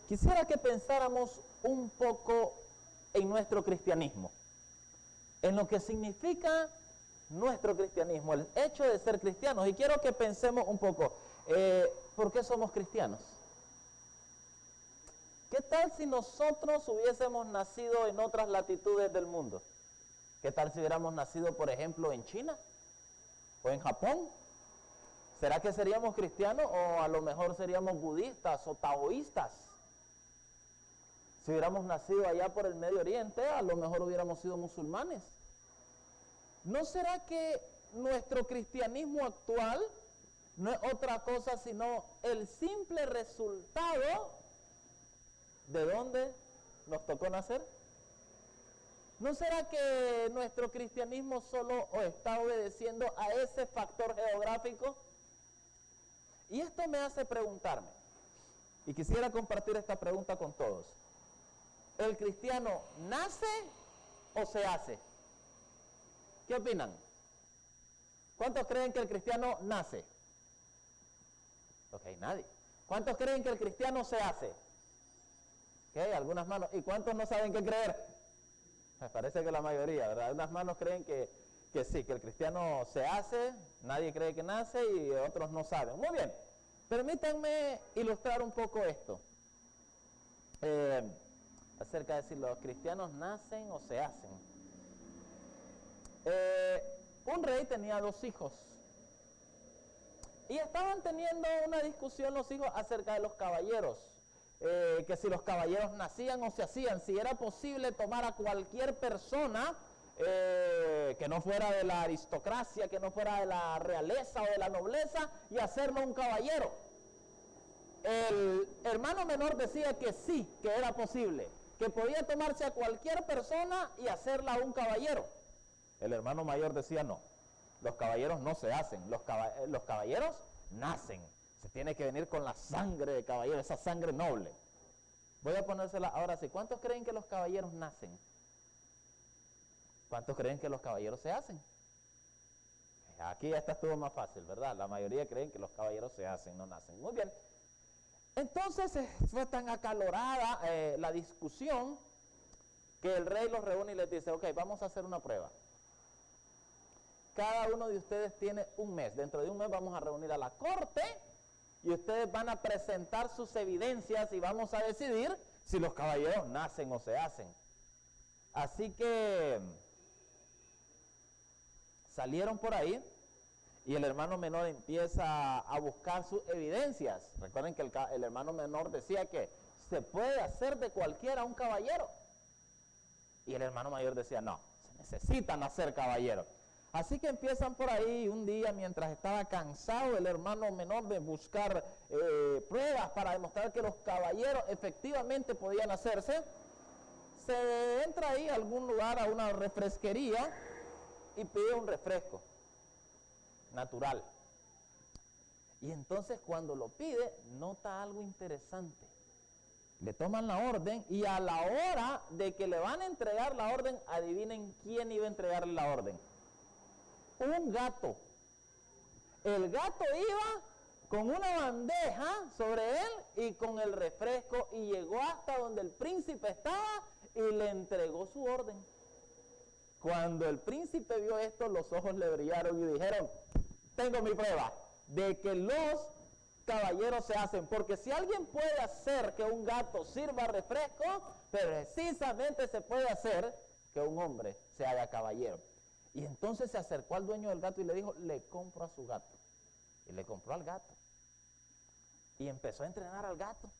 Quisiera que pensáramos un poco en nuestro cristianismo, en lo que significa nuestro cristianismo, el hecho de ser cristianos. Y quiero que pensemos un poco, ¿por qué somos cristianos? ¿Qué tal si nosotros hubiésemos nacido en otras latitudes del mundo? ¿Qué tal si hubiéramos nacido, por ejemplo, en China o en Japón? ¿Será que seríamos cristianos o a lo mejor seríamos budistas o taoístas? Si hubiéramos nacido allá por el Medio Oriente, a lo mejor hubiéramos sido musulmanes. ¿No será que nuestro cristianismo actual no es otra cosa sino el simple resultado de dónde nos tocó nacer? ¿No será que nuestro cristianismo solo está obedeciendo a ese factor geográfico? Y esto me hace preguntarme, y quisiera compartir esta pregunta con todos. ¿El cristiano nace o se hace? ¿Qué opinan? ¿Cuántos creen que el cristiano nace? Ok, nadie. ¿Cuántos creen que el cristiano se hace? Ok, algunas manos. ¿Y cuántos no saben qué creer? Me parece que la mayoría, ¿verdad? Unas manos creen que sí, que el cristiano se hace, nadie cree que nace y otros no saben. Muy bien, permítanme ilustrar un poco esto. Acerca de si los cristianos nacen o se hacen. Un rey tenía 2 hijos y estaban teniendo una discusión los hijos acerca de los caballeros, que si los caballeros nacían o se hacían, si era posible tomar a cualquier persona que no fuera de la aristocracia, que no fuera de la realeza o de la nobleza y hacerlo un caballero. El hermano menor decía que sí, que era posible, que podía tomarse a cualquier persona y hacerla un caballero. El hermano mayor decía no, los caballeros no se hacen, los caballeros nacen, se tiene que venir con la sangre de caballero, esa sangre noble. Voy a ponérsela ahora sí. ¿Cuántos creen que los caballeros nacen? ¿Cuántos creen que los caballeros se hacen? Aquí esta estuvo más fácil, ¿verdad? La mayoría creen que los caballeros se hacen, no nacen. Muy bien. Entonces fue tan acalorada la discusión que el rey los reúne y les dice, ok, vamos a hacer una prueba. Cada uno de ustedes tiene un mes. Dentro de un mes vamos a reunir a la corte y ustedes van a presentar sus evidencias y vamos a decidir si los caballeros nacen o se hacen. Así que salieron por ahí y el hermano menor empieza a buscar sus evidencias. Recuerden que el hermano menor decía que se puede hacer de cualquiera un caballero. Y el hermano mayor decía, no, se necesita nacer caballero. Así que empiezan por ahí un día mientras estaba cansado el hermano menor de buscar pruebas para demostrar que los caballeros efectivamente podían hacerse. Se entra ahí a algún lugar, a una refresquería y pide un refresco natural. Y entonces cuando lo pide, nota algo interesante. Le toman la orden y a la hora de que le van a entregar la orden, adivinen quién iba a entregarle la orden. Un gato. El gato iba con una bandeja sobre él y con el refresco y llegó hasta donde el príncipe estaba y le entregó su orden. Cuando el príncipe vio esto, los ojos le brillaron y dijeron, tengo mi prueba de que los caballeros se hacen, porque si alguien puede hacer que un gato sirva refresco, precisamente se puede hacer que un hombre se haga caballero. Y entonces se acercó al dueño del gato y le dijo, le compro a su gato. Y le compró al gato. Y empezó a entrenar al gato.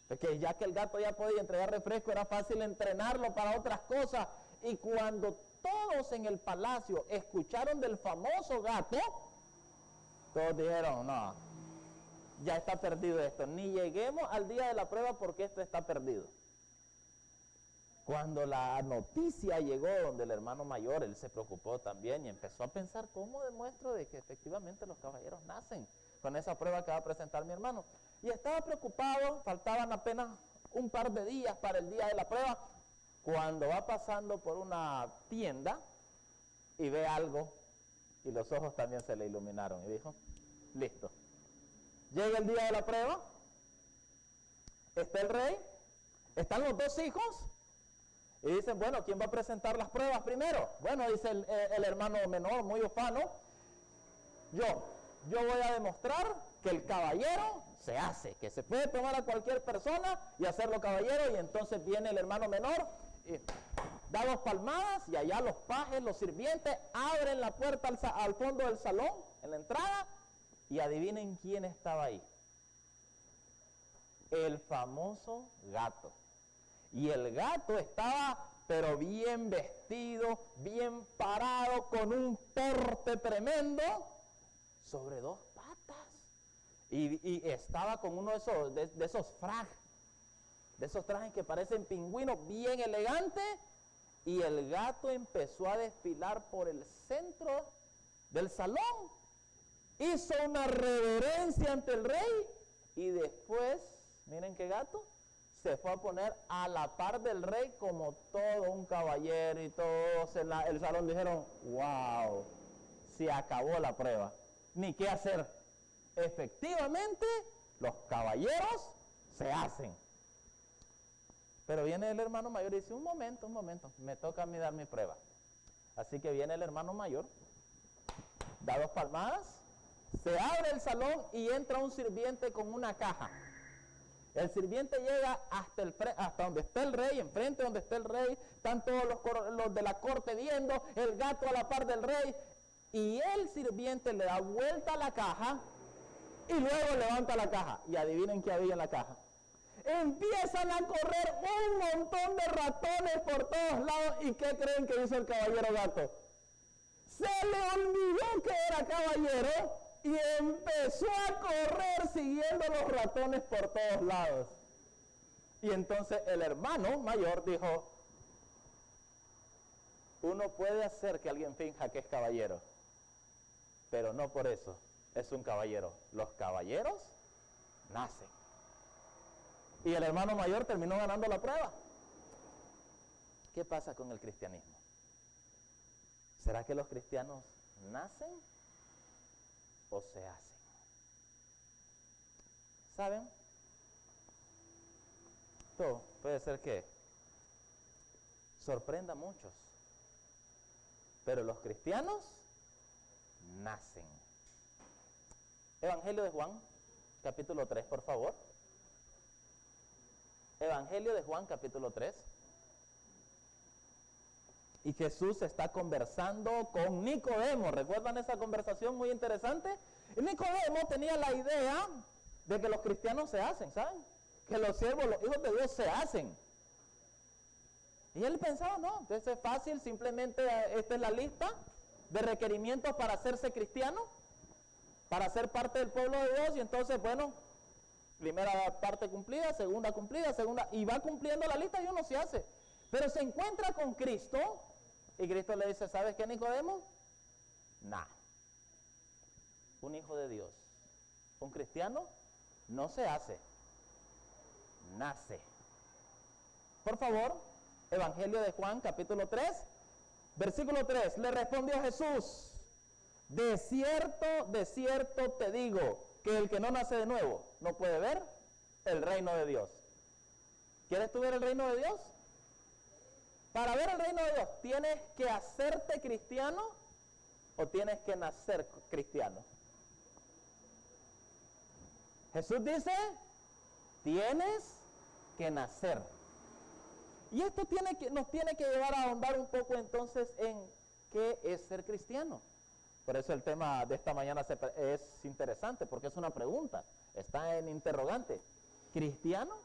Porque ya que el gato ya podía entregar refresco, era fácil entrenarlo para otras cosas. Y cuando todos en el palacio escucharon del famoso gato, todos dijeron, no, ya está perdido esto. Ni lleguemos al día de la prueba porque esto está perdido. Cuando la noticia llegó donde el hermano mayor, él se preocupó también y empezó a pensar, ¿cómo demuestro de que efectivamente los caballeros nacen con esa prueba que va a presentar mi hermano? Y estaba preocupado, faltaban apenas un par de días para el día de la prueba, cuando va pasando por una tienda y ve algo y los ojos también se le iluminaron y dijo, listo. Llega el día de la prueba, está el rey Están los dos hijos y dicen, bueno, ¿quién va a presentar las pruebas primero? Bueno, dice el hermano menor, muy ufano, yo voy a demostrar que el caballero se hace, que se puede tomar a cualquier persona y hacerlo caballero. Y entonces viene el hermano menor y da 2 palmadas y allá los pajes, los sirvientes abren la puerta al fondo del salón, en la entrada, y adivinen quién estaba ahí. El famoso gato. Y el gato estaba pero bien vestido, bien parado, con un porte tremendo, sobre 2 patas. Y estaba con uno de esos frajes, de esos trajes que parecen pingüinos, bien elegantes. Y el gato empezó a desfilar por el centro del salón. Hizo una reverencia ante el rey. Y después, miren qué gato, se fue a poner a la par del rey como todo un caballero. Y todos en el salón dijeron, wow, se acabó la prueba. Ni qué hacer. Efectivamente, los caballeros se hacen. Pero viene el hermano mayor y dice, un momento, me toca a mí dar mi prueba. Así que viene el hermano mayor, da 2 palmadas, se abre el salón y entra un sirviente con una caja. El sirviente llega hasta donde está el rey, enfrente donde está el rey, están todos los de la corte viendo, el gato a la par del rey, y el sirviente le da vuelta a la caja y luego levanta la caja. Y adivinen qué había en la caja. Empiezan a correr un montón de ratones por todos lados. ¿Y qué creen que hizo el caballero gato? Se le olvidó que era caballero y empezó a correr siguiendo los ratones por todos lados. Y entonces el hermano mayor dijo, uno puede hacer que alguien finja que es caballero, pero no por eso es un caballero. Los caballeros nacen. Y el hermano mayor terminó ganando la prueba. ¿Qué pasa con el cristianismo? ¿Será que los cristianos nacen o se hacen? ¿Saben? Esto puede ser que sorprenda a muchos, pero los cristianos nacen. Evangelio de Juan, capítulo 3, por favor. Evangelio de Juan, capítulo 3. Y Jesús está conversando con Nicodemo. ¿Recuerdan esa conversación muy interesante? Y Nicodemo tenía la idea de que los cristianos se hacen, ¿saben? Que los siervos, los hijos de Dios se hacen. Y él pensaba, no, entonces es fácil, simplemente esta es la lista de requerimientos para hacerse cristiano, para ser parte del pueblo de Dios. Y entonces, bueno, primera parte cumplida, segunda, y va cumpliendo la lista y uno se hace. Pero se encuentra con Cristo y Cristo le dice, ¿sabes qué, Nicodemo? Nah. Un hijo de Dios, un cristiano, no se hace, nace. Por favor, Evangelio de Juan, capítulo 3, versículo 3. Le respondió Jesús, de cierto te digo, que el que no nace de nuevo no puede ver el reino de Dios. ¿Quieres tú ver el reino de Dios? Para ver el reino de Dios, ¿tienes que hacerte cristiano o tienes que nacer cristiano? Jesús dice, tienes que nacer. Y esto nos tiene que llevar a ahondar un poco entonces en qué es ser cristiano. Por eso el tema de esta mañana es interesante, porque es una pregunta, está en interrogante. ¿Cristiano?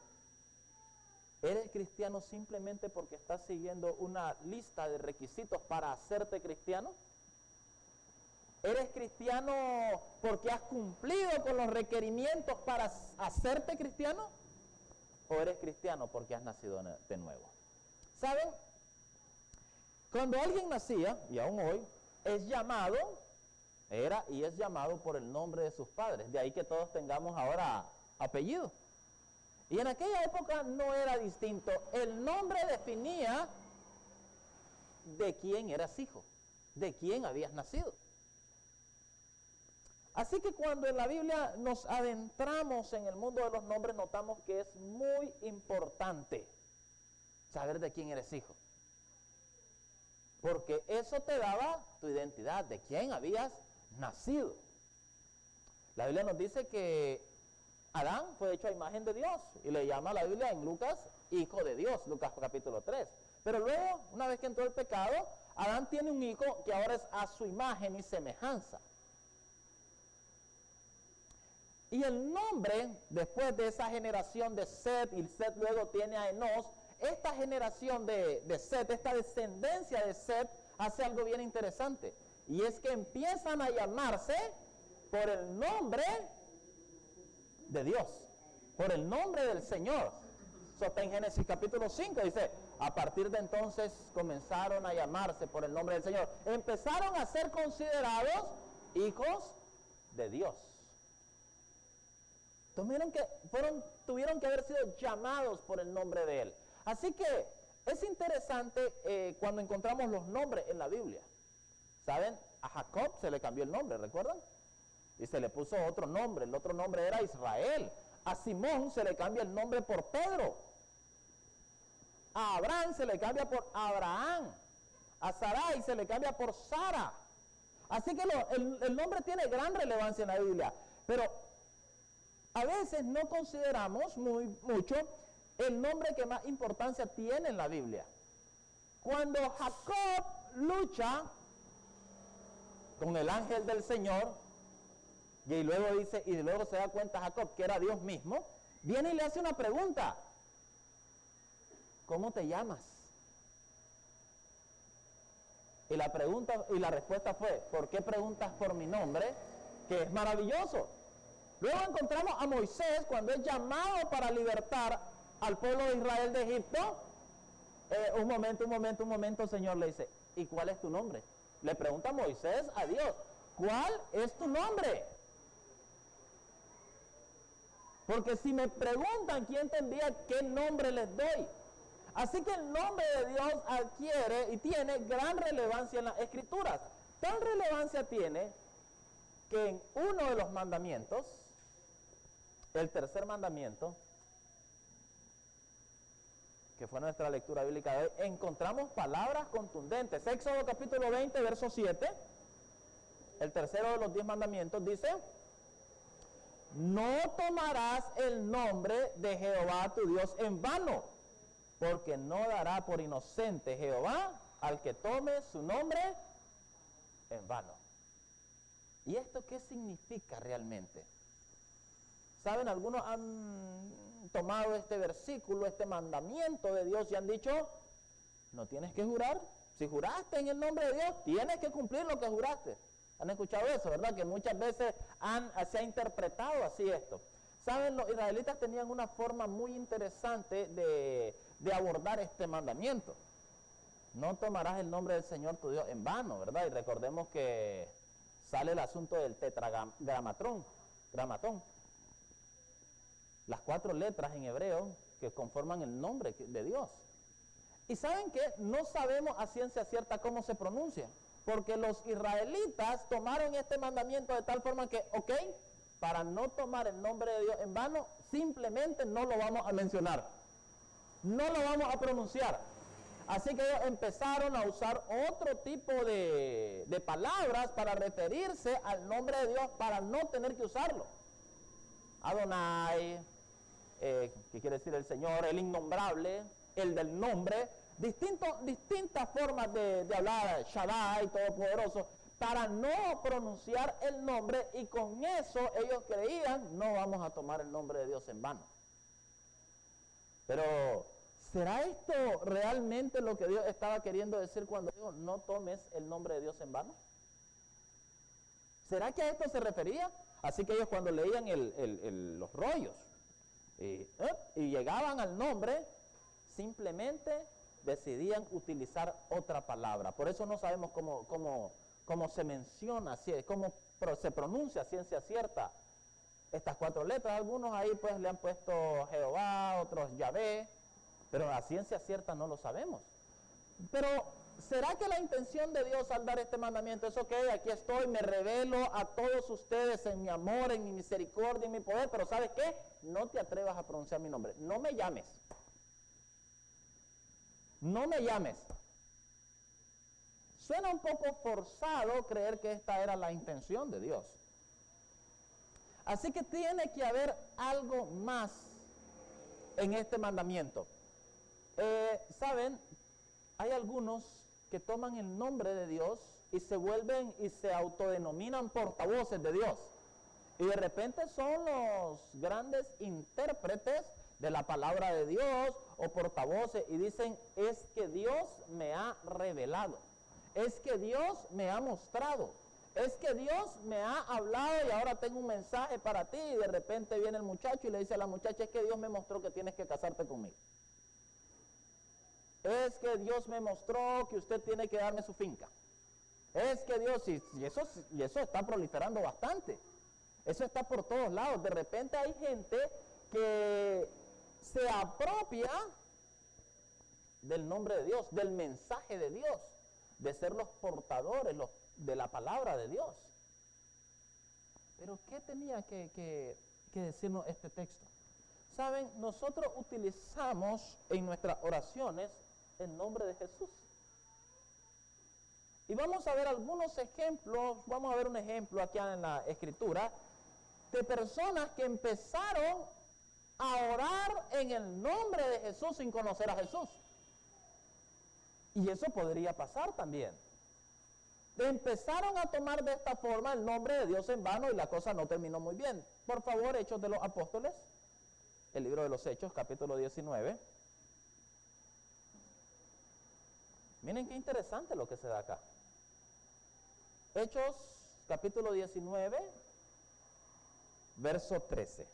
¿Eres cristiano simplemente porque estás siguiendo una lista de requisitos para hacerte cristiano? ¿Eres cristiano porque has cumplido con los requerimientos para hacerte cristiano? ¿O eres cristiano porque has nacido de nuevo? ¿Saben? Cuando alguien nacía, y aún hoy, es llamado por el nombre de sus padres. De ahí que todos tengamos ahora apellido. Y en aquella época no era distinto. El nombre definía de quién eras hijo, de quién habías nacido. Así que cuando en la Biblia nos adentramos en el mundo de los nombres, notamos que es muy importante saber de quién eres hijo. Porque eso te daba tu identidad, de quién habías nacido. La Biblia nos dice que Adán fue hecho a imagen de Dios y le llama a la Biblia en Lucas hijo de Dios, Lucas capítulo 3. Pero luego, una vez que entró el pecado, Adán tiene un hijo que ahora es a su imagen y semejanza. Y el nombre, después de esa generación de Set, y Set luego tiene a Enos, esta generación de Set, esta descendencia de Set, hace algo bien interesante. Y es que empiezan a llamarse por el nombre de Dios, por el nombre del Señor. Eso está en Génesis capítulo 5, dice, a partir de entonces comenzaron a llamarse por el nombre del Señor. Empezaron a ser considerados hijos de Dios. Tuvieron que haber sido llamados por el nombre de Él. Así que es interesante cuando encontramos los nombres en la Biblia. ¿Saben? A Jacob se le cambió el nombre, ¿recuerdan? Y se le puso otro nombre, el otro nombre era Israel. A Simón se le cambia el nombre por Pedro. A Abraham se le cambia por Abraham. A Sarai se le cambia por Sara. Así que el nombre tiene gran relevancia en la Biblia. Pero a veces no consideramos mucho el nombre que más importancia tiene en la Biblia. Cuando Jacob lucha con el ángel del Señor, y luego se da cuenta Jacob que era Dios mismo, viene y le hace una pregunta: ¿cómo te llamas? Y la respuesta fue: ¿por qué preguntas por mi nombre? Que es maravilloso. Luego encontramos a Moisés cuando es llamado para libertar al pueblo de Israel de Egipto. Un momento, Señor, le dice: ¿y cuál es tu nombre? Le pregunta Moisés a Dios: ¿cuál es tu nombre? Porque si me preguntan, ¿quién tendría qué nombre les doy? Así que el nombre de Dios adquiere y tiene gran relevancia en las Escrituras. Tal relevancia tiene que en uno de los mandamientos, el tercer mandamiento, que fue nuestra lectura bíblica de hoy, encontramos palabras contundentes. Éxodo capítulo 20, verso 7, el tercero de los 10 mandamientos dice: no tomarás el nombre de Jehová tu Dios en vano, porque no dará por inocente Jehová al que tome su nombre en vano. ¿Y esto qué significa realmente? ¿Saben? Algunos han tomado este versículo, este mandamiento de Dios y han dicho: no tienes que jurar. Si juraste en el nombre de Dios, tienes que cumplir lo que juraste. ¿Han escuchado eso, verdad? Que muchas veces se ha interpretado así esto. ¿Saben? Los israelitas tenían una forma muy interesante de abordar este mandamiento. No tomarás el nombre del Señor tu Dios en vano, ¿verdad? Y recordemos que sale el asunto del tetragramatón. Las 4 letras en hebreo que conforman el nombre de Dios. Y ¿saben qué? No sabemos a ciencia cierta cómo se pronuncia, porque los israelitas tomaron este mandamiento de tal forma que, para no tomar el nombre de Dios en vano, simplemente no lo vamos a mencionar, no lo vamos a pronunciar. Así que ellos empezaron a usar otro tipo de palabras para referirse al nombre de Dios, para no tener que usarlo. Adonai, que quiere decir el Señor, el innombrable, el del nombre, distintas formas de hablar, Shaddai, todopoderoso, para no pronunciar el nombre, y con eso ellos creían: no vamos a tomar el nombre de Dios en vano. Pero ¿será esto realmente lo que Dios estaba queriendo decir cuando dijo: no tomes el nombre de Dios en vano? ¿Será que a esto se refería? Así que ellos, cuando leían los rollos y llegaban al nombre, simplemente decidían utilizar otra palabra. Por eso no sabemos cómo se menciona, cómo se pronuncia a ciencia cierta estas 4 letras. Algunos ahí pues le han puesto Jehová, otros Yahvé, pero a ciencia cierta no lo sabemos. Pero ¿será que la intención de Dios al dar este mandamiento es: aquí estoy, me revelo a todos ustedes en mi amor, en mi misericordia, en mi poder, pero ¿sabes qué? No te atrevas a pronunciar mi nombre, no me llames. no me llames. Suena un poco forzado creer que esta era la intención de Dios. Así que tiene que haber algo más en este mandamiento. ¿Saben? Hay algunos que toman el nombre de Dios y se vuelven y se autodenominan portavoces de Dios. Y de repente son los grandes intérpretes de la palabra de Dios o portavoces y dicen, es que Dios me ha revelado, es que Dios me ha mostrado, es que Dios me ha hablado y ahora tengo un mensaje para ti. Y de repente viene el muchacho y le dice a la muchacha, es que Dios me mostró que tienes que casarte conmigo. Es que Dios me mostró que usted tiene que darme su finca. Es que Dios, y eso está proliferando bastante. Eso está por todos lados. De repente hay gente que se apropia del nombre de Dios, del mensaje de Dios, de ser los portadores de la palabra de Dios. Pero ¿qué tenía que decirnos este texto? Saben, nosotros utilizamos en nuestras oraciones el nombre de Jesús. Y vamos a ver algunos ejemplos, vamos a ver un ejemplo aquí en la Escritura, de personas que empezaron a orar en el nombre de Jesús sin conocer a Jesús. Y eso podría pasar también. Empezaron a tomar de esta forma el nombre de Dios en vano y la cosa no terminó muy bien. Por favor, Hechos de los Apóstoles, el libro de los Hechos, capítulo 19. Miren qué interesante lo que se da acá. Hechos, capítulo 19, verso 13.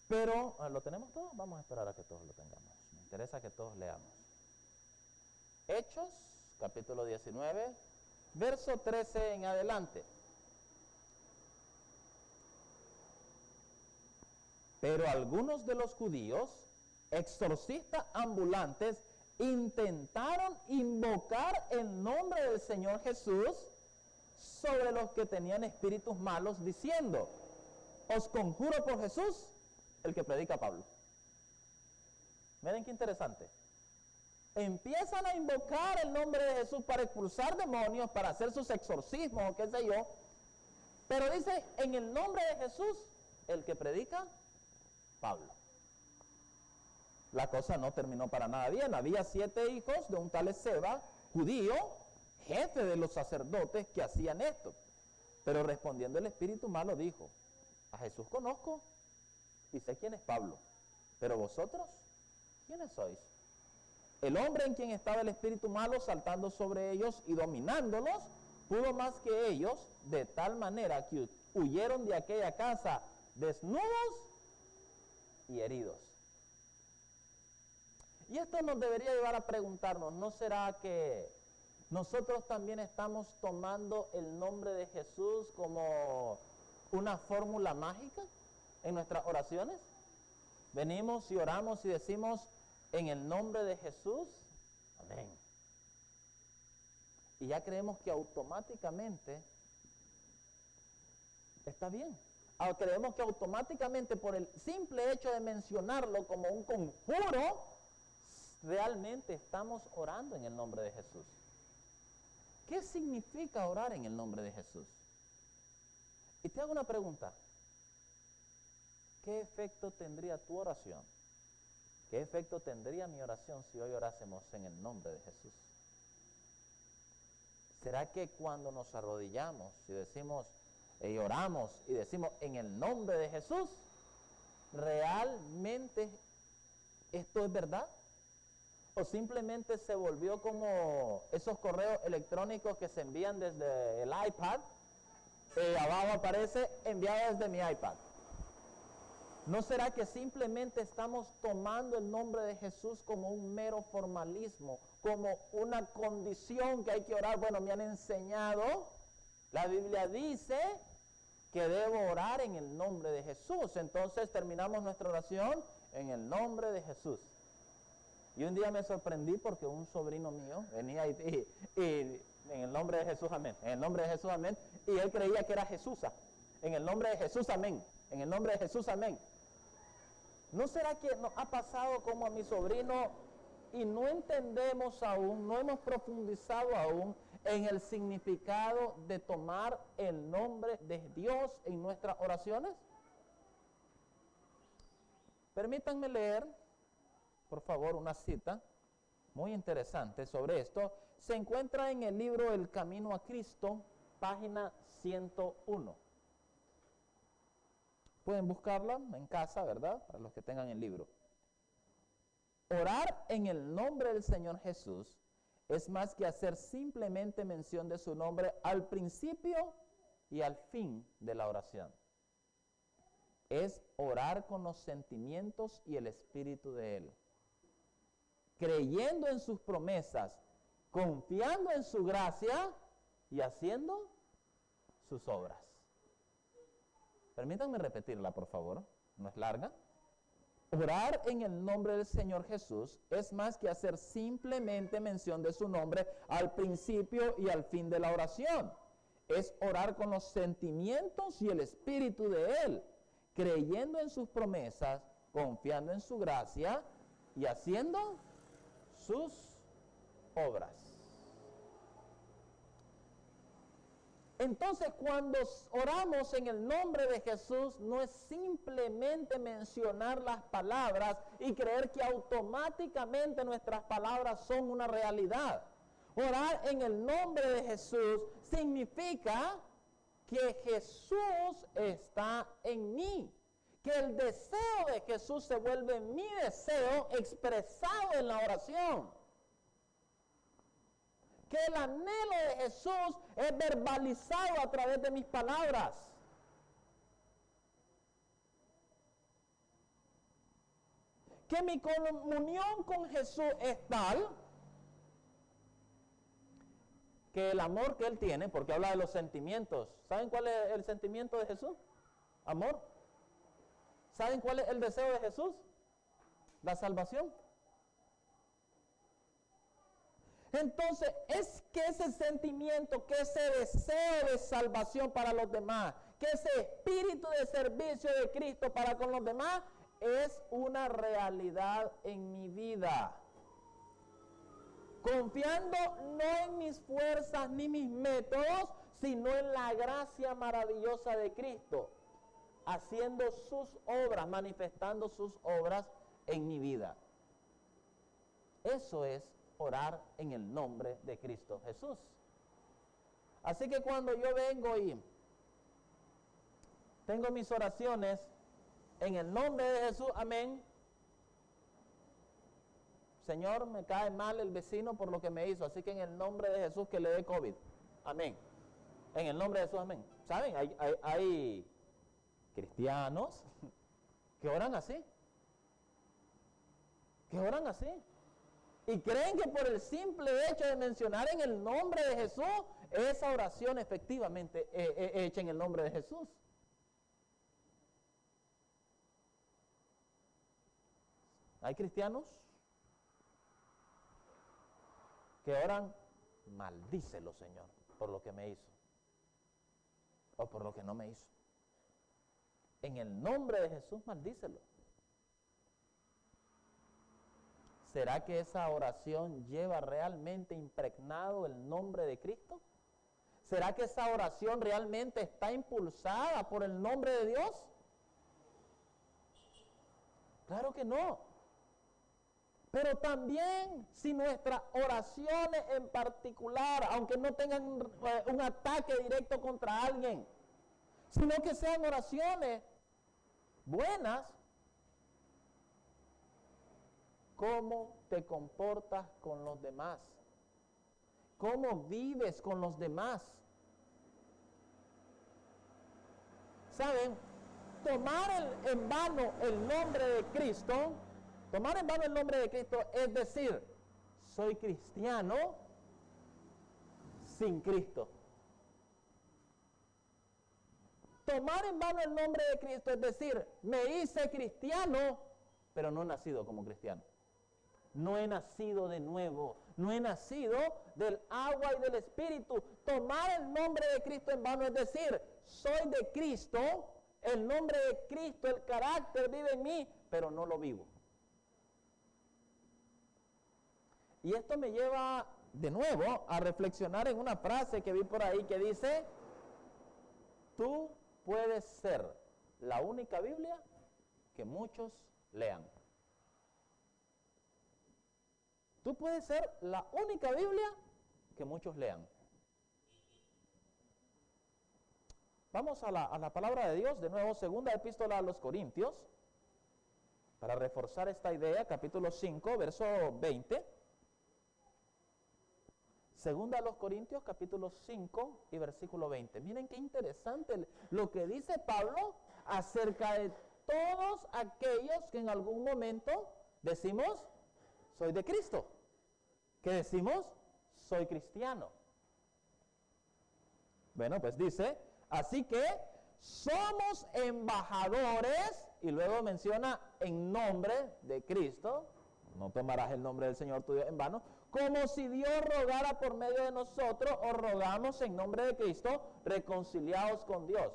Pero, ¿lo tenemos todos? Vamos a esperar a que todos lo tengamos. Me interesa que todos leamos. Hechos, capítulo 19, verso 13 en adelante. Pero algunos de los judíos, exorcistas ambulantes, intentaron invocar el nombre del Señor Jesús sobre los que tenían espíritus malos, diciendo, os conjuro por Jesús, el que predica Pablo. Miren qué interesante. Empiezan a invocar el nombre de Jesús para expulsar demonios, para hacer sus exorcismos o qué sé yo, pero dice, en el nombre de Jesús, el que predica Pablo. La cosa no terminó para nada bien. Había 7 hijos de un tal Esceva, judío, jefe de los sacerdotes, que hacían esto. Pero respondiendo el espíritu malo dijo, a Jesús conozco y sé quién es Pablo, pero vosotros, ¿quiénes sois? El hombre en quien estaba el espíritu malo saltando sobre ellos y dominándolos, pudo más que ellos, de tal manera que huyeron de aquella casa desnudos y heridos. Y esto nos debería llevar a preguntarnos, ¿no será que nosotros también estamos tomando el nombre de Jesús como una fórmula mágica en nuestras oraciones? Venimos y oramos y decimos, en el nombre de Jesús, amén. Y ya creemos que automáticamente está bien. Creemos que automáticamente por el simple hecho de mencionarlo como un conjuro, realmente estamos orando en el nombre de Jesús. ¿Qué significa orar en el nombre de Jesús? Y te hago una pregunta. ¿Qué efecto tendría tu oración? ¿Qué efecto tendría mi oración si hoy orásemos en el nombre de Jesús? ¿Será que cuando nos arrodillamos y decimos, y oramos y decimos en el nombre de Jesús, realmente esto es verdad? ¿O simplemente se volvió como esos correos electrónicos que se envían desde el iPad? Abajo aparece enviado desde mi iPad. ¿No será que simplemente estamos tomando el nombre de Jesús como un mero formalismo, como una condición que hay que orar? Bueno, me han enseñado, la Biblia dice que debo orar en el nombre de Jesús. Entonces terminamos nuestra oración en el nombre de Jesús. Y un día me sorprendí porque un sobrino mío venía y en el nombre de Jesús, amén, en el nombre de Jesús, amén, y él creía que era Jesús, en el nombre de Jesús, amén, en el nombre de Jesús, amén. ¿No será que nos ha pasado como a mi sobrino y no entendemos aún, no hemos profundizado aún en el significado de tomar el nombre de Dios en nuestras oraciones? Permítanme leer, por favor, una cita muy interesante sobre esto. Se encuentra en el libro El Camino a Cristo, página 101. Pueden buscarla en casa, ¿verdad? Para los que tengan el libro. Orar en el nombre del Señor Jesús es más que hacer simplemente mención de su nombre al principio y al fin de la oración. Es orar con los sentimientos y el espíritu de Él, creyendo en sus promesas, confiando en su gracia y haciendo sus obras. Permítanme repetirla, por favor, no es larga. Orar en el nombre del Señor Jesús es más que hacer simplemente mención de su nombre al principio y al fin de la oración. Es orar con los sentimientos y el espíritu de Él, creyendo en sus promesas, confiando en su gracia y haciendo sus obras. Entonces, cuando oramos en el nombre de Jesús, no es simplemente mencionar las palabras y creer que automáticamente nuestras palabras son una realidad. Orar en el nombre de Jesús significa que Jesús está en mí, que el deseo de Jesús se vuelve mi deseo expresado en la oración. Que el anhelo de Jesús es verbalizado a través de mis palabras. Que mi comunión con Jesús es tal que el amor que Él tiene, porque habla de los sentimientos. ¿Saben cuál es el sentimiento de Jesús? Amor. ¿Saben cuál es el deseo de Jesús? La salvación. Entonces, es que ese sentimiento, que ese deseo de salvación para los demás, que ese espíritu de servicio de Cristo para con los demás, es una realidad en mi vida. Confiando no en mis fuerzas ni mis métodos, sino en la gracia maravillosa de Cristo, haciendo sus obras, manifestando sus obras en mi vida. Eso es orar en el nombre de Cristo Jesús. Así que cuando yo vengo y tengo mis oraciones en el nombre de Jesús, amén. Señor, me cae mal el vecino por lo que me hizo, así que en el nombre de Jesús que le dé COVID, amén. En el nombre de Jesús, amén. ¿Saben? Hay cristianos que oran así. Que oran así. Y creen que por el simple hecho de mencionar en el nombre de Jesús, esa oración efectivamente es hecha en el nombre de Jesús. Hay cristianos que oran, maldícelo, Señor, por lo que me hizo. O por lo que no me hizo. En el nombre de Jesús, maldícelo. ¿Será que esa oración lleva realmente impregnado el nombre de Cristo? ¿Será que esa oración realmente está impulsada por el nombre de Dios? Claro que no. Pero también si nuestras oraciones en particular, aunque no tengan un ataque directo contra alguien, sino que sean oraciones buenas, ¿cómo te comportas con los demás? ¿Cómo vives con los demás? ¿Saben? Tomar en vano el nombre de Cristo, tomar en vano el nombre de Cristo es decir, soy cristiano sin Cristo. Tomar en vano el nombre de Cristo es decir, me hice cristiano, pero no he nacido como cristiano. No he nacido de nuevo, no he nacido del agua y del Espíritu. Tomar el nombre de Cristo en vano es decir, soy de Cristo, el nombre de Cristo, el carácter vive en mí, pero no lo vivo. Y esto me lleva de nuevo a reflexionar en una frase que vi por ahí que dice: tú puedes ser la única Biblia que muchos lean. Tú puedes ser la única Biblia que muchos lean. Vamos a la palabra de Dios, de nuevo, segunda epístola a los Corintios, para reforzar esta idea, capítulo 5, verso 20. Segunda a los Corintios, capítulo 5 y versículo 20. Miren qué interesante lo que dice Pablo acerca de todos aquellos que en algún momento decimos, soy de Cristo. Que decimos, soy cristiano. Bueno, pues dice, así que somos embajadores, y luego menciona en nombre de Cristo, no tomarás el nombre del Señor tu Dios en vano, como si Dios rogara por medio de nosotros, o rogamos en nombre de Cristo, reconciliados con Dios.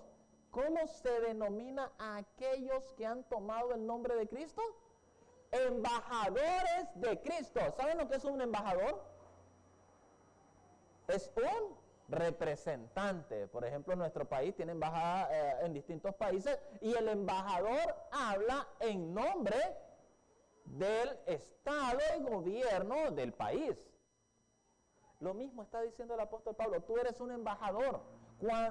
¿Cómo se denomina a aquellos que han tomado el nombre de Cristo? Embajadores de Cristo. ¿Saben lo que es un embajador? Es un representante. Por ejemplo, nuestro país tiene embajada en distintos países, y el embajador habla en nombre del Estado y gobierno del país. Lo mismo está diciendo el apóstol Pablo. Tú eres un embajador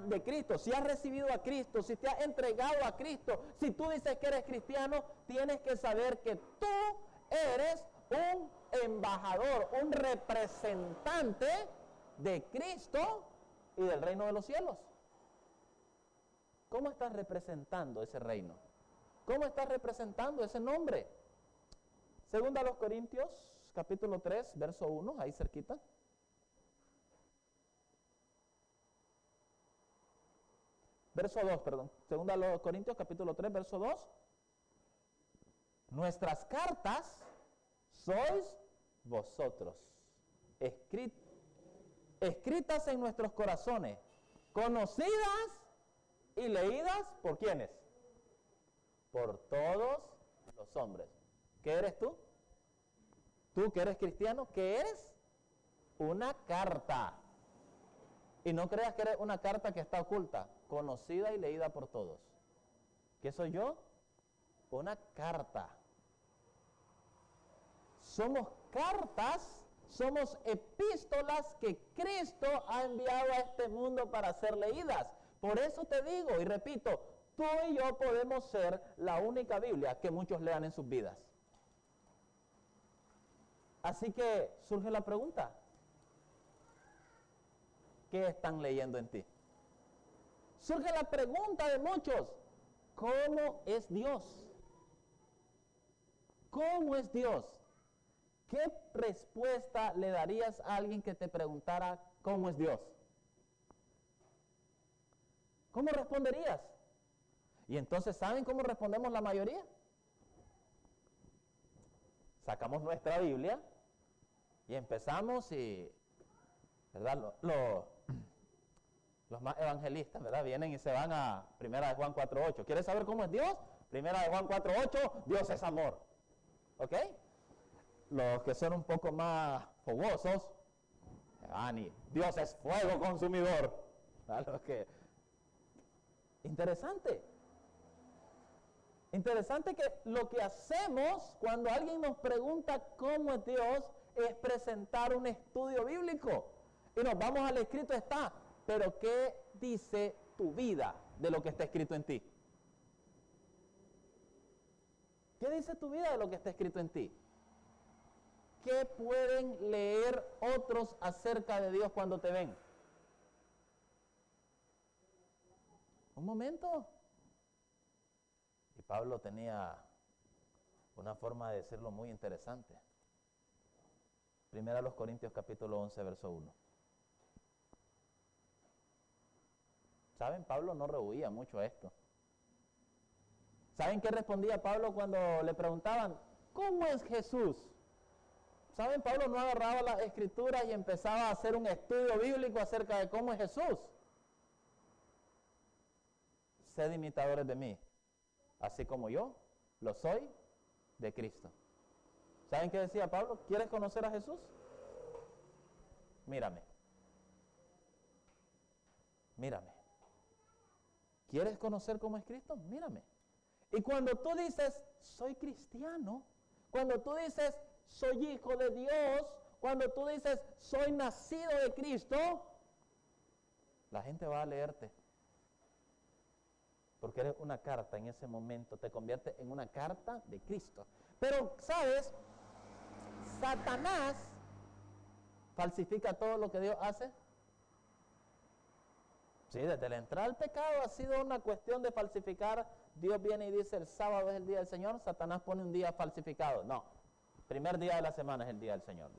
de Cristo. Si has recibido a Cristo, si te has entregado a Cristo, si tú dices que eres cristiano, tienes que saber que tú eres un embajador, un representante de Cristo y del reino de los cielos. ¿Cómo estás representando ese reino? ¿Cómo estás representando ese nombre? Segunda a los Corintios, capítulo 3, verso 1, ahí cerquita. Verso 2, perdón. Segunda a los Corintios, capítulo 3, verso 2. Nuestras cartas sois vosotros, escritas en nuestros corazones, conocidas y leídas ¿por quiénes? Por todos los hombres. ¿Qué eres tú? Tú que eres cristiano, ¿qué eres? Una carta. Y no creas que eres una carta que está oculta, conocida y leída por todos. ¿Qué soy yo? Una carta. Somos cartas, somos epístolas que Cristo ha enviado a este mundo para ser leídas. Por eso te digo y repito, tú y yo podemos ser la única Biblia que muchos lean en sus vidas. Así que surge la pregunta, ¿qué están leyendo en ti? Surge la pregunta de muchos, ¿cómo es Dios? ¿Cómo es Dios? ¿Qué respuesta le darías a alguien que te preguntara cómo es Dios? ¿Cómo responderías? Y entonces, ¿saben cómo respondemos la mayoría? Sacamos nuestra Biblia y empezamos y, ¿verdad? Los más evangelistas, ¿verdad? Vienen y se van a 1 de Juan 4:8. ¿Quieres saber cómo es Dios? 1 de Juan 4:8, Dios es amor. ¿Ok? Los que son un poco más fogosos, van y Dios es fuego consumidor. Los que... Interesante. Interesante que lo que hacemos cuando alguien nos pregunta cómo es Dios es presentar un estudio bíblico. Y nos vamos al escrito está. Pero ¿qué dice tu vida de lo que está escrito en ti? ¿Qué dice tu vida de lo que está escrito en ti? ¿Qué pueden leer otros acerca de Dios cuando te ven? Un momento. Y Pablo tenía una forma de decirlo muy interesante. 1 a los Corintios capítulo 11, verso 1. ¿Saben? Pablo no rehuía mucho a esto. ¿Saben qué respondía Pablo cuando le preguntaban, ¿cómo es Jesús? ¿Saben? Pablo no agarraba las escrituras y empezaba a hacer un estudio bíblico acerca de cómo es Jesús. sed imitadores de mí, así como yo lo soy de Cristo. ¿Saben qué decía Pablo? ¿Quieres conocer a Jesús? Mírame. Mírame. ¿Quieres conocer cómo es Cristo? Mírame. Y cuando tú dices, soy cristiano, cuando tú dices, soy hijo de Dios, cuando tú dices, soy nacido de Cristo, la gente va a leerte. Porque eres una carta en ese momento, te convierte en una carta de Cristo. Pero, ¿sabes? Satanás falsifica todo lo que Dios hace. Sí, desde la entrada al pecado ha sido una cuestión de falsificar. Dios viene y dice, el sábado es el día del Señor, Satanás pone un día falsificado. No, primer día de la semana es el día del Señor.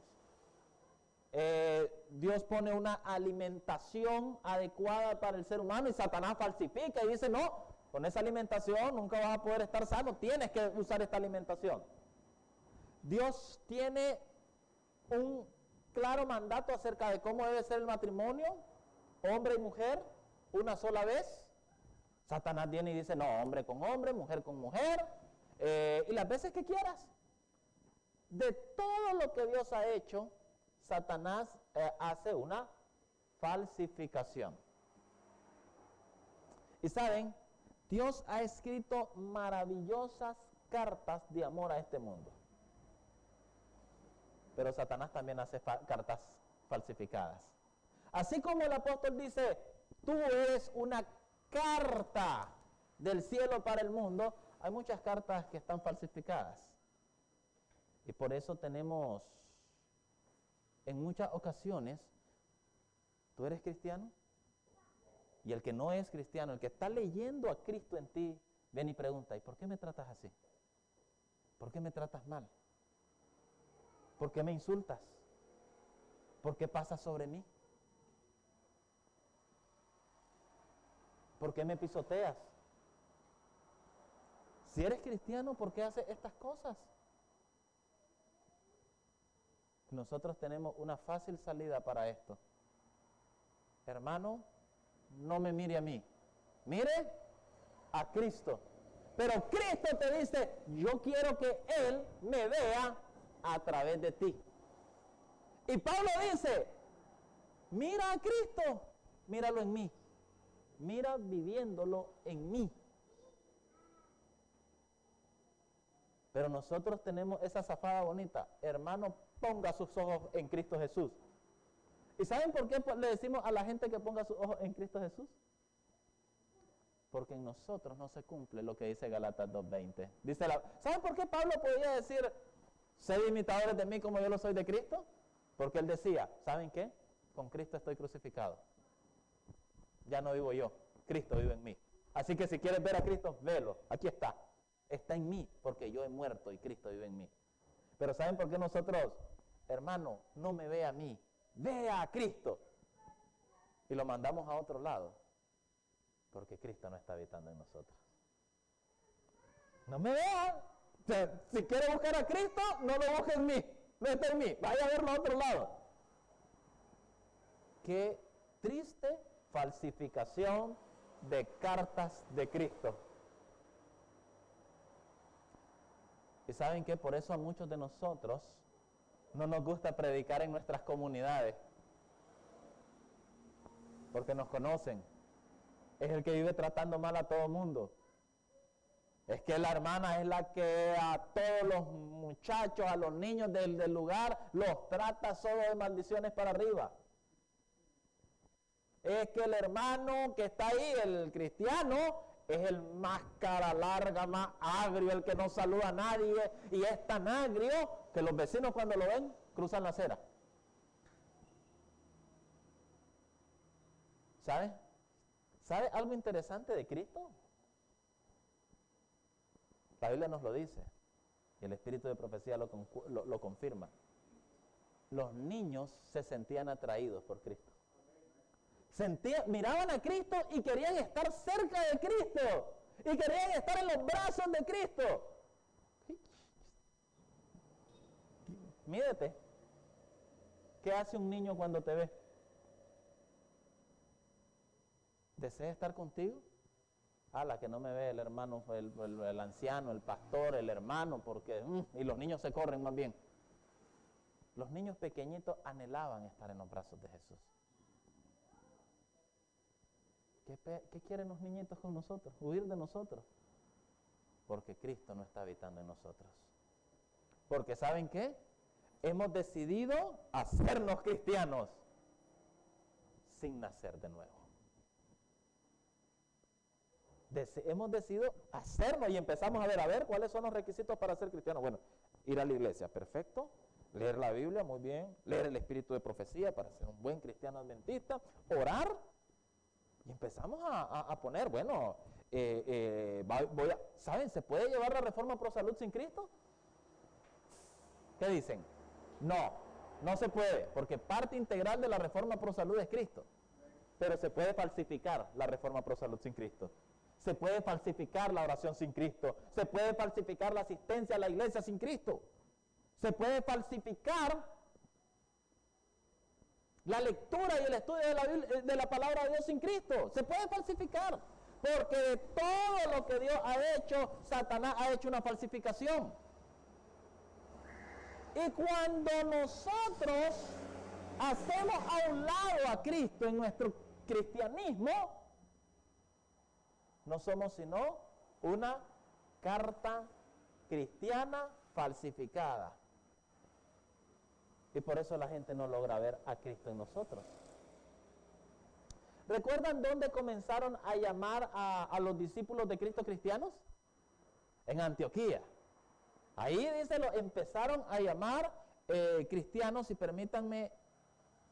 Dios pone una alimentación adecuada para el ser humano y Satanás falsifica y dice, no, con esa alimentación nunca vas a poder estar sano, tienes que usar esta alimentación. Dios tiene un claro mandato acerca de cómo debe ser el matrimonio, hombre y mujer, una sola vez. Satanás viene y dice, no, hombre con hombre, mujer con mujer, y las veces que quieras. De todo lo que Dios ha hecho, Satanás hace una falsificación. Y saben, Dios ha escrito maravillosas cartas de amor a este mundo. Pero Satanás también hace cartas falsificadas. Así como el apóstol dice, tú eres una carta del cielo para el mundo, hay muchas cartas que están falsificadas. Y por eso tenemos, en muchas ocasiones, ¿tú eres cristiano? Y el que no es cristiano, el que está leyendo a Cristo en ti, viene y pregunta, ¿y por qué me tratas así? ¿Por qué me tratas mal? ¿Por qué me insultas? ¿Por qué pasas sobre mí? ¿Por qué me pisoteas? Si eres cristiano, ¿por qué haces estas cosas? Nosotros tenemos una fácil salida para esto. Hermano, no me mire a mí, mire a Cristo. Pero Cristo te dice, yo quiero que Él me vea a través de ti. Y Pablo dice, mira a Cristo, míralo en mí. Mira viviéndolo en mí. Pero nosotros tenemos esa zafada bonita. Hermano, ponga sus ojos en Cristo Jesús. ¿Y saben por qué le decimos a la gente que ponga sus ojos en Cristo Jesús? Porque en nosotros no se cumple lo que dice Gálatas 2:20. ¿Saben por qué Pablo podía decir, sed imitadores de mí como yo lo soy de Cristo? Porque él decía, ¿saben qué? Con Cristo estoy crucificado. Ya no vivo yo, Cristo vive en mí. Así que si quieres ver a Cristo, velo, aquí está. Está en mí, porque yo he muerto y Cristo vive en mí. Pero ¿saben por qué nosotros, hermano, no me ve a mí? Vea a Cristo. Y lo mandamos a otro lado. Porque Cristo no está habitando en nosotros. No me vean. Si quiere buscar a Cristo, no lo busque en mí. No está en mí. Vaya a verlo a otro lado. Qué triste falsificación de cartas de Cristo. Y saben que por eso a muchos de nosotros no nos gusta predicar en nuestras comunidades. Porque nos conocen. Es el que vive tratando mal a todo el mundo. Es que la hermana es la que a todos los muchachos, a los niños del lugar, los trata solo de maldiciones para arriba. Es que el hermano que está ahí, el cristiano, es el más cara larga, más agrio, el que no saluda a nadie, y es tan agrio que los vecinos cuando lo ven, cruzan la acera. ¿Sabes? ¿Sabe algo interesante de Cristo? La Biblia nos lo dice, y el espíritu de profecía lo confirma. Los niños se sentían atraídos por Cristo. Miraban a Cristo y querían estar cerca de Cristo, y querían estar en los brazos de Cristo. Mídete. ¿Qué hace un niño cuando te ve? ¿Desea estar contigo? La que no me ve el hermano, el anciano, el pastor, el hermano, porque y los niños se corren más bien. Los niños pequeñitos anhelaban estar en los brazos de Jesús. ¿Qué quieren los niñitos con nosotros? Huir de nosotros. Porque Cristo no está habitando en nosotros. Porque ¿saben qué? Hemos decidido hacernos cristianos sin nacer de nuevo. Hemos decidido hacernos y empezamos a ver cuáles son los requisitos para ser cristianos. Bueno, ir a la iglesia, perfecto. Leer la Biblia, muy bien. Leer el espíritu de profecía para ser un buen cristiano adventista. Orar. Y empezamos a poner, bueno, ¿saben? ¿Se puede llevar la reforma pro salud sin Cristo? ¿Qué dicen? No se puede, porque parte integral de la reforma pro salud es Cristo. Pero se puede falsificar la reforma pro salud sin Cristo. Se puede falsificar la oración sin Cristo. Se puede falsificar la asistencia a la iglesia sin Cristo. Se puede falsificar la lectura y el estudio de la palabra de Dios sin Cristo. Se puede falsificar. Porque de todo lo que Dios ha hecho, Satanás ha hecho una falsificación. Y cuando nosotros hacemos a un lado a Cristo en nuestro cristianismo, no somos sino una carta cristiana falsificada. Y por eso la gente no logra ver a Cristo en nosotros. ¿Recuerdan dónde comenzaron a llamar a los discípulos de Cristo cristianos? En Antioquía. Ahí dice, empezaron a llamar cristianos, y permítanme,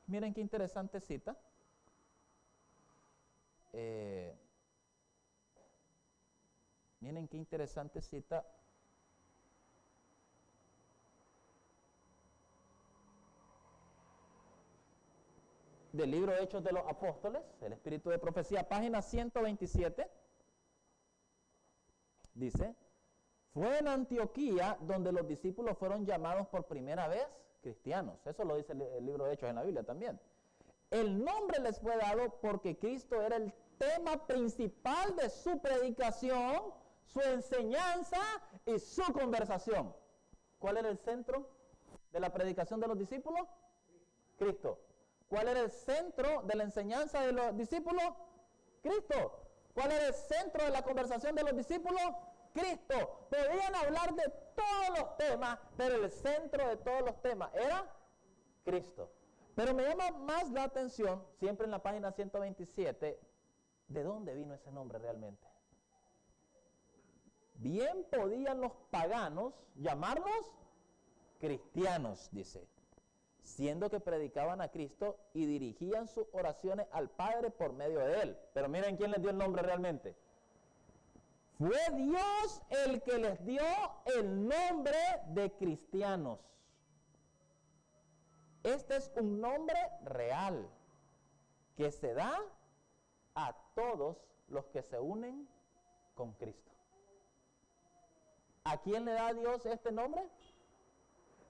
miren qué interesante cita. Miren qué interesante cita. Del libro Hechos de los Apóstoles, el espíritu de profecía, página 127, dice: fue en Antioquía donde los discípulos fueron llamados por primera vez cristianos. Eso lo dice el libro de Hechos en la Biblia también. El nombre les fue dado porque Cristo era el tema principal de su predicación, su enseñanza y su conversación. ¿Cuál era el centro de la predicación de los discípulos? Cristo. ¿Cuál era el centro de la enseñanza de los discípulos? Cristo. ¿Cuál era el centro de la conversación de los discípulos? Cristo. Podían hablar de todos los temas, pero el centro de todos los temas era Cristo. Pero me llama más la atención, siempre en la página 127, ¿de dónde vino ese nombre realmente? Bien podían los paganos llamarlos cristianos, dice, siendo que predicaban a Cristo y dirigían sus oraciones al Padre por medio de Él. Pero miren quién les dio el nombre realmente. Fue Dios el que les dio el nombre de cristianos. Este es un nombre real que se da a todos los que se unen con Cristo. ¿A quién le da Dios este nombre?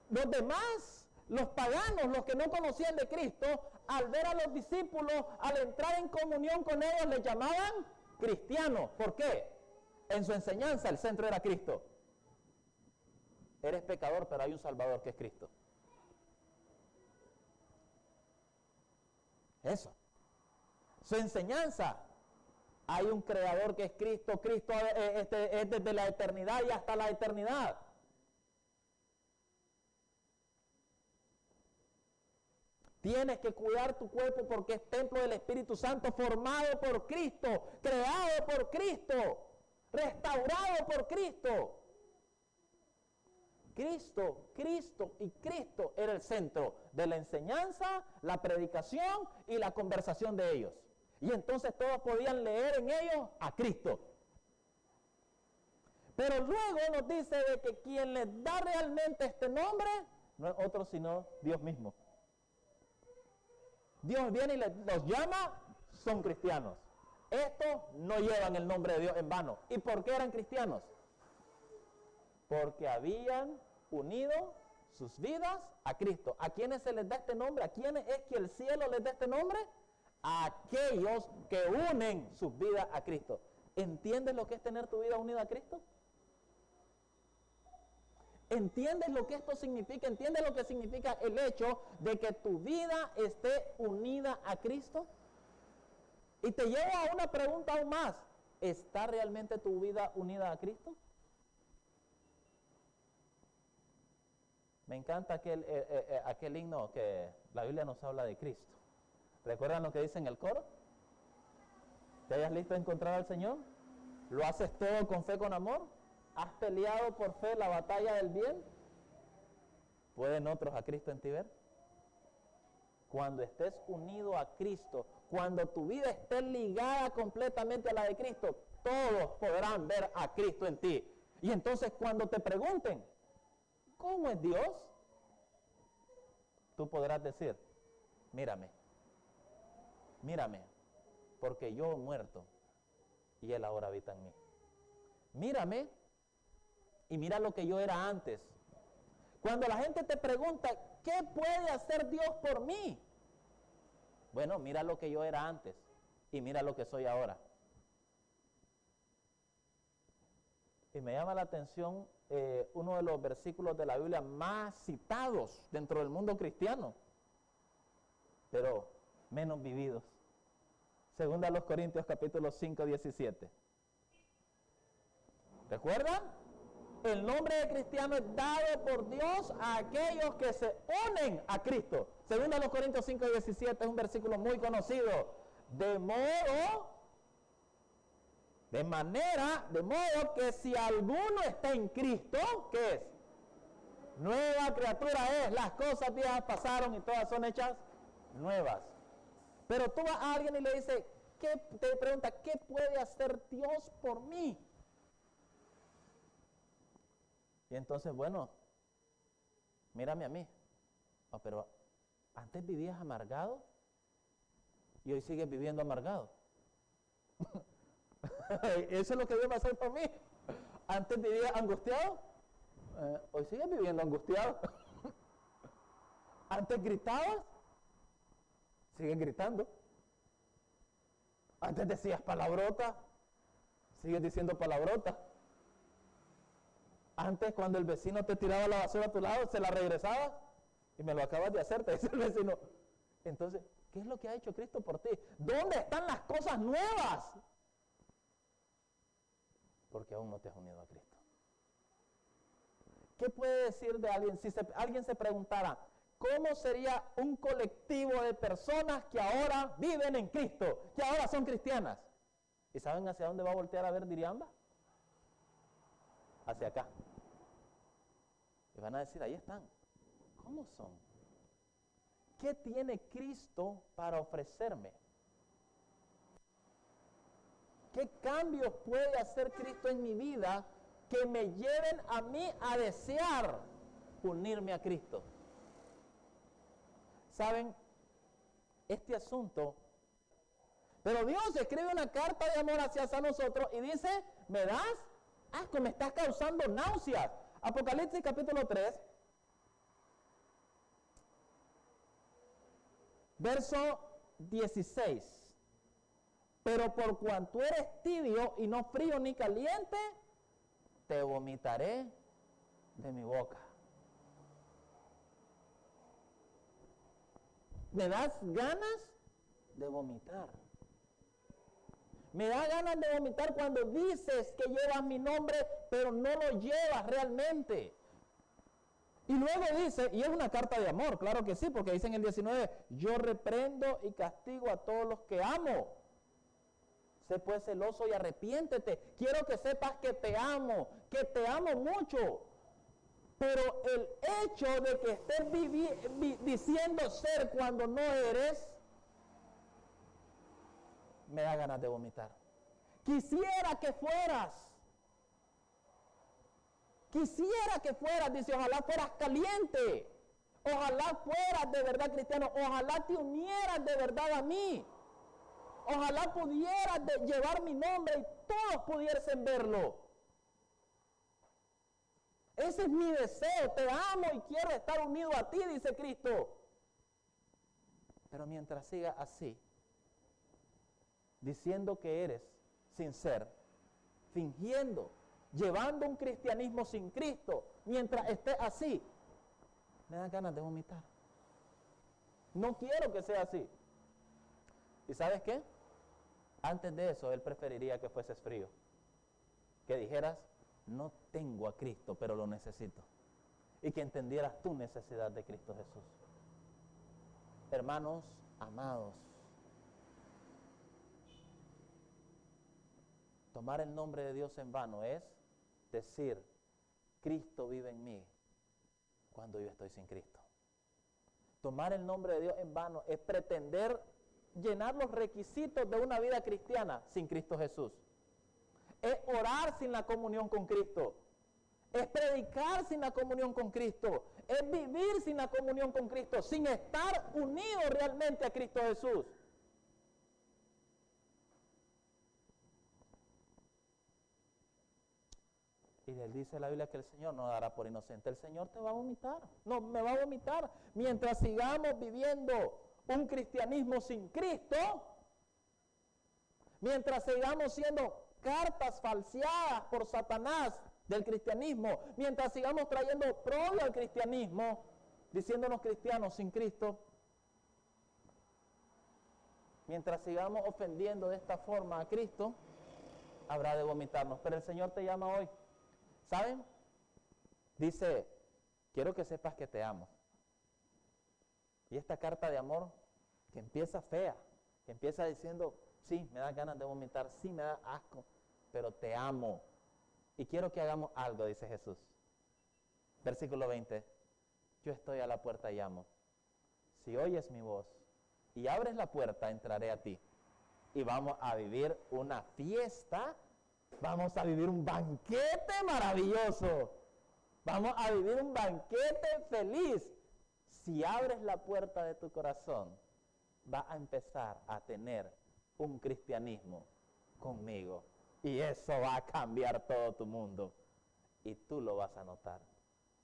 Los demás, los paganos, los que no conocían de Cristo, al ver a los discípulos, al entrar en comunión con ellos, les llamaban cristianos. ¿Por qué? En su enseñanza el centro era Cristo. Eres pecador, pero hay un Salvador que es Cristo. Eso. Su enseñanza, hay un creador que es Cristo. Cristo es desde la eternidad y hasta la eternidad. Tienes que cuidar tu cuerpo porque es templo del Espíritu Santo, formado por Cristo, creado por Cristo, restaurado por Cristo. Cristo y Cristo era el centro de la enseñanza, la predicación y la conversación de ellos. Y entonces todos podían leer en ellos a Cristo. Pero luego nos dice de que quien les da realmente este nombre no es otro sino Dios mismo. Dios viene y los llama, son cristianos. Estos no llevan el nombre de Dios en vano. ¿Y por qué eran cristianos? Porque habían unido sus vidas a Cristo. ¿A quiénes se les da este nombre? ¿A quiénes es que el cielo les da este nombre? A aquellos que unen sus vidas a Cristo. ¿Entiendes lo que es tener tu vida unida a Cristo? ¿Entiendes lo que esto significa? ¿Entiendes lo que significa el hecho de que tu vida esté unida a Cristo? Y te llevo a una pregunta aún más. ¿Está realmente tu vida unida a Cristo? Me encanta aquel himno que la Biblia nos habla de Cristo. ¿Recuerdan lo que dice en el coro? ¿Te hayas listo a encontrar al Señor? ¿Lo haces todo con fe, con amor? ¿Has peleado por fe la batalla del bien? ¿Pueden otros a Cristo en ti ver? Cuando estés unido a Cristo, cuando tu vida esté ligada completamente a la de Cristo, todos podrán ver a Cristo en ti. Y entonces cuando te pregunten, ¿cómo es Dios? Tú podrás decir, mírame, porque yo he muerto y Él ahora habita en mí. Mírame y mira lo que yo era antes. Cuando la gente te pregunta, ¿qué puede hacer Dios por mí? Bueno, mira lo que yo era antes y mira lo que soy ahora. Y me llama la atención uno de los versículos de la Biblia más citados dentro del mundo cristiano, pero menos vividos. Segunda a los Corintios capítulo 5, 17. ¿Recuerdan? El nombre de cristiano es dado por Dios a aquellos que se unen a Cristo. Segunda a los Corintios 5, 17 es un versículo muy conocido. De modo que si alguno está en Cristo, ¿qué es? Nueva criatura es. Las cosas viejas pasaron y todas son hechas nuevas. Pero tú vas a alguien y le dices, te pregunta, ¿qué puede hacer Dios por mí? Y entonces, bueno, mírame a mí. Oh, pero antes vivías amargado y hoy sigues viviendo amargado. Eso es lo que Dios va a hacer por mí. Antes vivías angustiado, hoy sigues viviendo angustiado. Antes gritabas, sigues gritando. Antes decías palabrota, sigues diciendo palabrota. Antes, cuando el vecino te tiraba la basura a tu lado, se la regresabas y me lo acabas de hacer, te dice el vecino. Entonces, ¿qué es lo que ha hecho Cristo por ti? ¿Dónde están las cosas nuevas? Porque aún no te has unido a Cristo. ¿Qué puede decir de alguien? Si alguien se preguntara, ¿cómo sería un colectivo de personas que ahora viven en Cristo, que ahora son cristianas? ¿Y saben hacia dónde va a voltear a ver Diriamba? Hacia acá. Y van a decir, ahí están. ¿Cómo son? ¿Qué tiene Cristo para ofrecerme? ¿Qué cambios puede hacer Cristo en mi vida que me lleven a mí a desear unirme a Cristo? ¿Saben? Este asunto, pero Dios escribe una carta de amor hacia nosotros y dice, ¿me das? Asco, me estás causando náuseas. Apocalipsis capítulo 3, verso 16. Pero por cuanto eres tibio y no frío ni caliente, te vomitaré de mi boca. ¿Me das ganas de vomitar? Me da ganas de vomitar cuando dices que llevas mi nombre, pero no lo llevas realmente. Y luego dice, y es una carta de amor, claro que sí, porque dice en el 19, yo reprendo y castigo a todos los que amo. Sé pues celoso y arrepiéntete. Quiero que sepas que te amo mucho. Pero el hecho de que estés diciendo ser cuando no eres, me da ganas de vomitar. Quisiera que fueras, dice, ojalá fueras caliente, ojalá fueras de verdad cristiano, ojalá te unieras de verdad a mí, ojalá pudieras llevar mi nombre y todos pudiesen verlo. Ese es mi deseo, te amo y quiero estar unido a ti, dice Cristo. Pero mientras siga así, diciendo que eres sin ser, fingiendo, llevando un cristianismo sin Cristo, mientras esté así, me dan ganas de vomitar. No quiero que sea así. ¿Y sabes qué? Antes de eso, él preferiría que fueses frío. Que dijeras, no tengo a Cristo, pero lo necesito. Y que entendieras tu necesidad de Cristo Jesús. Hermanos amados, tomar el nombre de Dios en vano es decir, Cristo vive en mí cuando yo estoy sin Cristo. Tomar el nombre de Dios en vano es pretender llenar los requisitos de una vida cristiana sin Cristo Jesús. Es orar sin la comunión con Cristo. Es predicar sin la comunión con Cristo. Es vivir sin la comunión con Cristo, sin estar unido realmente a Cristo Jesús. Y él dice la Biblia que el Señor no dará por inocente. El Señor te va a vomitar. No, me va a vomitar. Mientras sigamos viviendo un cristianismo sin Cristo, mientras sigamos siendo cartas falseadas por Satanás del cristianismo, mientras sigamos trayendo prole al cristianismo, diciéndonos cristianos sin Cristo, mientras sigamos ofendiendo de esta forma a Cristo, habrá de vomitarnos. Pero el Señor te llama hoy. ¿Saben? Dice, quiero que sepas que te amo. Y esta carta de amor que empieza fea, que empieza diciendo, sí, me da ganas de vomitar, sí, me da asco, pero te amo. Y quiero que hagamos algo, dice Jesús. Versículo 20, yo estoy a la puerta y llamo. Si oyes mi voz y abres la puerta, entraré a ti. Y vamos a vivir una fiesta. Vamos a vivir un banquete maravilloso. Vamos a vivir un banquete feliz. Si abres la puerta de tu corazón, vas a empezar a tener un cristianismo conmigo. Y eso va a cambiar todo tu mundo. Y tú lo vas a notar.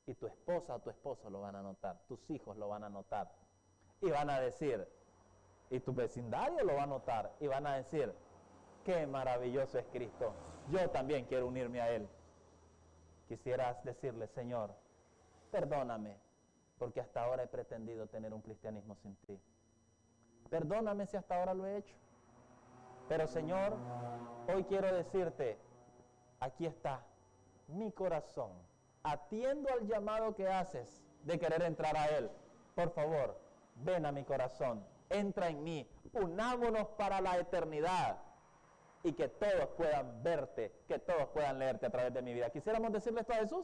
Y tu esposa o tu esposo lo van a notar. Tus hijos lo van a notar. Y van a decir, y tu vecindario lo va a notar. Y van a decir, qué maravilloso es Cristo. Yo también quiero unirme a Él. Quisieras decirle, Señor, perdóname, porque hasta ahora he pretendido tener un cristianismo sin ti. Perdóname si hasta ahora lo he hecho. Pero Señor, hoy quiero decirte, aquí está mi corazón. Atiendo al llamado que haces de querer entrar a Él. Por favor, ven a mi corazón, entra en mí, unámonos para la eternidad. Y que todos puedan verte, que todos puedan leerte a través de mi vida. ¿Quisiéramos decirle esto a Jesús?